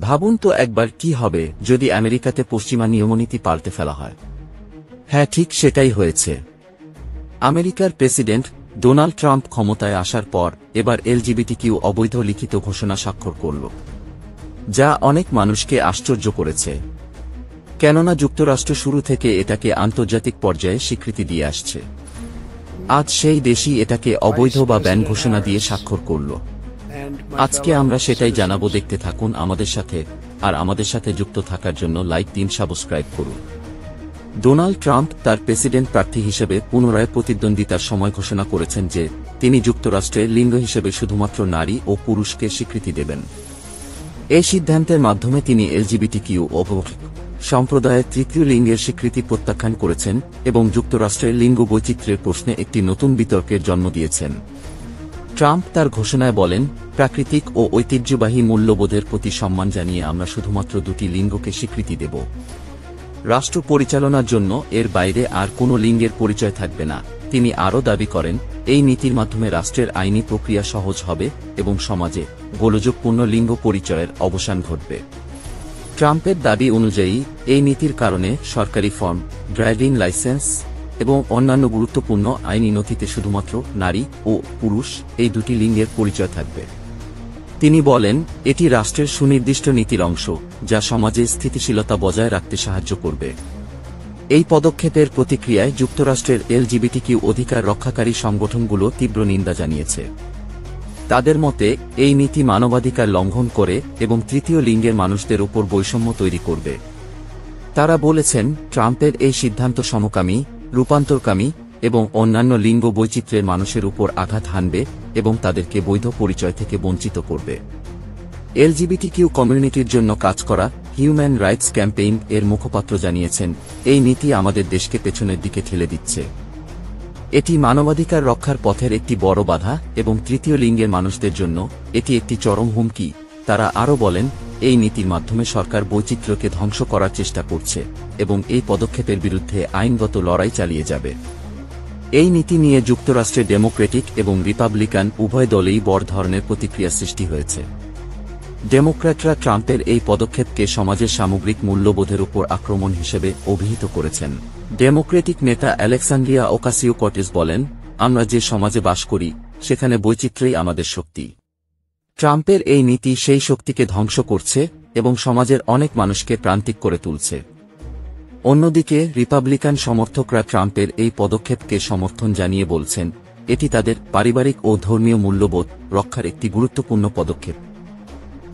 ভাবুন তো একবার কি হবে যদি আমেরিকাতে পশ্চিমা নিয়মনীতি পাল্টে ফেলা হয়। হ্যাঁ, ঠিক সেটাই হয়েছে। আমেরিকার প্রেসিডেন্ট ডোনাল্ড ট্রাম্প ক্ষমতায় আসার পর এবার এলজিবিটিকিউ অবৈধ লিখিত ঘোষণা স্বাক্ষর করল, যা অনেক মানুষকে আশ্চর্য করেছে। কেননা যুক্তরাষ্ট্র শুরু থেকে এটাকে আন্তর্জাতিক পর্যায়ে স্বীকৃতি দিয়ে আসছে। আজ সেই দেশই এটাকে অবৈধ বা ব্যান ঘোষণা দিয়ে স্বাক্ষর করল। আজকে আমরা সেটাই জানাবো। দেখতে থাকুন আমাদের সাথে, আর আমাদের সাথে যুক্ত থাকার জন্য লাইক দিন, সাবস্ক্রাইব করুন। ডোনাল্ড ট্রাম্প তার প্রেসিডেন্ট প্রার্থী হিসেবে পুনরায় প্রতিদ্বন্দ্বিতার সময় ঘোষণা করেছেন যে তিনি যুক্তরাষ্ট্রে লিঙ্গ হিসেবে শুধুমাত্র নারী ও পুরুষকে স্বীকৃতি দেবেন। এই সিদ্ধান্তের মাধ্যমে তিনি এলজিবিটিকিউ সম্প্রদায়ের তৃতীয় লিঙ্গের স্বীকৃতি প্রত্যাখ্যান করেছেন এবং যুক্তরাষ্ট্রের লিঙ্গ বৈচিত্র্যের প্রশ্নে একটি নতুন বিতর্কের জন্ম দিয়েছেন। ট্রাম্প তার ঘোষণায় বলেন, প্রাকৃতিক ও ঐতিহ্যবাহী মূল্যবোধের প্রতি সম্মান জানিয়ে আমরা শুধুমাত্র দুটি লিঙ্গকে স্বীকৃতি দেব। রাষ্ট্র পরিচালনার জন্য এর বাইরে আর কোনো লিঙ্গের পরিচয় থাকবে না। তিনি আরও দাবি করেন, এই নীতির মাধ্যমে রাষ্ট্রের আইনি প্রক্রিয়া সহজ হবে এবং সমাজে গোলযোগপূর্ণ লিঙ্গ পরিচয়ের অবসান ঘটবে। ট্রাম্পের দাবি অনুযায়ী এই নীতির কারণে সরকারি ফর্ম, ড্রাইভিং লাইসেন্স এবং অন্যান্য গুরুত্বপূর্ণ আইনি নথিতে শুধুমাত্র নারী ও পুরুষ এই দুটি লিঙ্গের পরিচয় থাকবে। তিনি বলেন, এটি রাষ্ট্রের সুনির্দিষ্ট নীতির অংশ, যা সমাজে স্থিতিশীলতা বজায় রাখতে সাহায্য করবে। এই পদক্ষেপের প্রতিক্রিয়ায় যুক্তরাষ্ট্রের এলজিবিটিকিউ অধিকার রক্ষাকারী সংগঠনগুলো তীব্র নিন্দা জানিয়েছে। তাদের মতে এই নীতি মানবাধিকার লঙ্ঘন করে এবং তৃতীয় লিঙ্গের মানুষদের উপর বৈষম্য তৈরি করবে। তারা বলেছেন, ট্রাম্পের এই সিদ্ধান্ত সমকামী, রূপান্তরকামী এবং অন্যান্য লিঙ্গ বৈচিত্র্যের মানুষের উপর আঘাত হানবে এবং তাদেরকে বৈধ পরিচয় থেকে বঞ্চিত করবে। এলজিবিটিকিউ কমিউনিটির জন্য কাজ করা হিউম্যান রাইটস ক্যাম্পেইন এর মুখপাত্র জানিয়েছেন, এই নীতি আমাদের দেশকে পেছনের দিকে ঠেলে দিচ্ছে। এটি মানবাধিকার রক্ষার পথের একটি বড় বাধা এবং তৃতীয় লিঙ্গের মানুষদের জন্য এটি একটি চরম হুমকি। তারা আরও বলেন, এই নীতির মাধ্যমে সরকার বৈচিত্র্যকে ধ্বংস করার চেষ্টা করছে এবং এই পদক্ষেপের বিরুদ্ধে আইনগত লড়াই চালিয়ে যাবে। এই নীতি নিয়ে যুক্তরাষ্ট্রে ডেমোক্রেটিক এবং রিপাবলিকান উভয় দলেই বড় ধরনের প্রতিক্রিয়া সৃষ্টি হয়েছে। ডেমোক্র্যাটরা ট্রাম্পের এই পদক্ষেপকে সমাজের সামগ্রিক মূল্যবোধের উপর আক্রমণ হিসেবে অভিহিত করেছেন। ডেমোক্রেটিক নেতা অ্যালেক্সান্ড্রিয়া ওকাসিও-কর্টেজ বলেন, আমরা যে সমাজে বাস করি সেখানে বৈচিত্র্যই আমাদের শক্তি। ট্রাম্পের এই নীতি সেই শক্তিকে ধ্বংস করছে এবং সমাজের অনেক মানুষকে প্রান্তিক করে তুলছে। অন্যদিকে রিপাবলিকান সমর্থকরা ট্রাম্পের এই পদক্ষেপকে সমর্থন জানিয়ে বলছেন, এটি তাদের পারিবারিক ও ধর্মীয় মূল্যবোধ রক্ষার একটি গুরুত্বপূর্ণ পদক্ষেপ।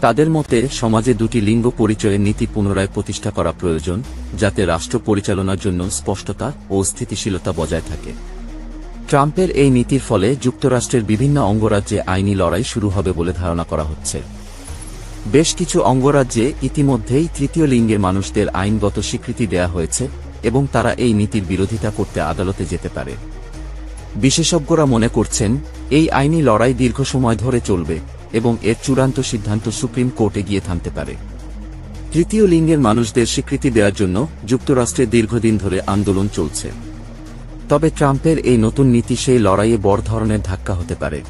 তাদের মতে সমাজে দুটি লিঙ্গ পরিচয়ের নীতি পুনরায় প্রতিষ্ঠা করা প্রয়োজন, যাতে রাষ্ট্র পরিচালনার জন্য স্পষ্টতা ও স্থিতিশীলতা বজায় থাকে। ট্রাম্পের এই নীতির ফলে যুক্তরাষ্ট্রের বিভিন্ন অঙ্গরাজ্যে আইনি লড়াই শুরু হবে বলে ধারণা করা হচ্ছে। বেশ কিছু অঙ্গরাজ্যে ইতিমধ্যেই তৃতীয় লিঙ্গের মানুষদের আইনগত স্বীকৃতি দেয়া হয়েছে এবং তারা এই নীতির বিরোধিতা করতে আদালতে যেতে পারে। বিশেষজ্ঞরা মনে করছেন, এই আইনি লড়াই দীর্ঘ সময় ধরে চলবে এবং এর চূড়ান্ত সিদ্ধান্ত সুপ্রিম কোর্টে গিয়ে থামতে পারে। তৃতীয় লিঙ্গের মানুষদের স্বীকৃতি দেওয়ার জন্য যুক্তরাষ্ট্রে দীর্ঘদিন ধরে আন্দোলন চলছে। তবে ট্রাম্পের এই নতুন নীতি সেই লড়াইয়ে বড় ধরনের ধাক্কা হতে পারে।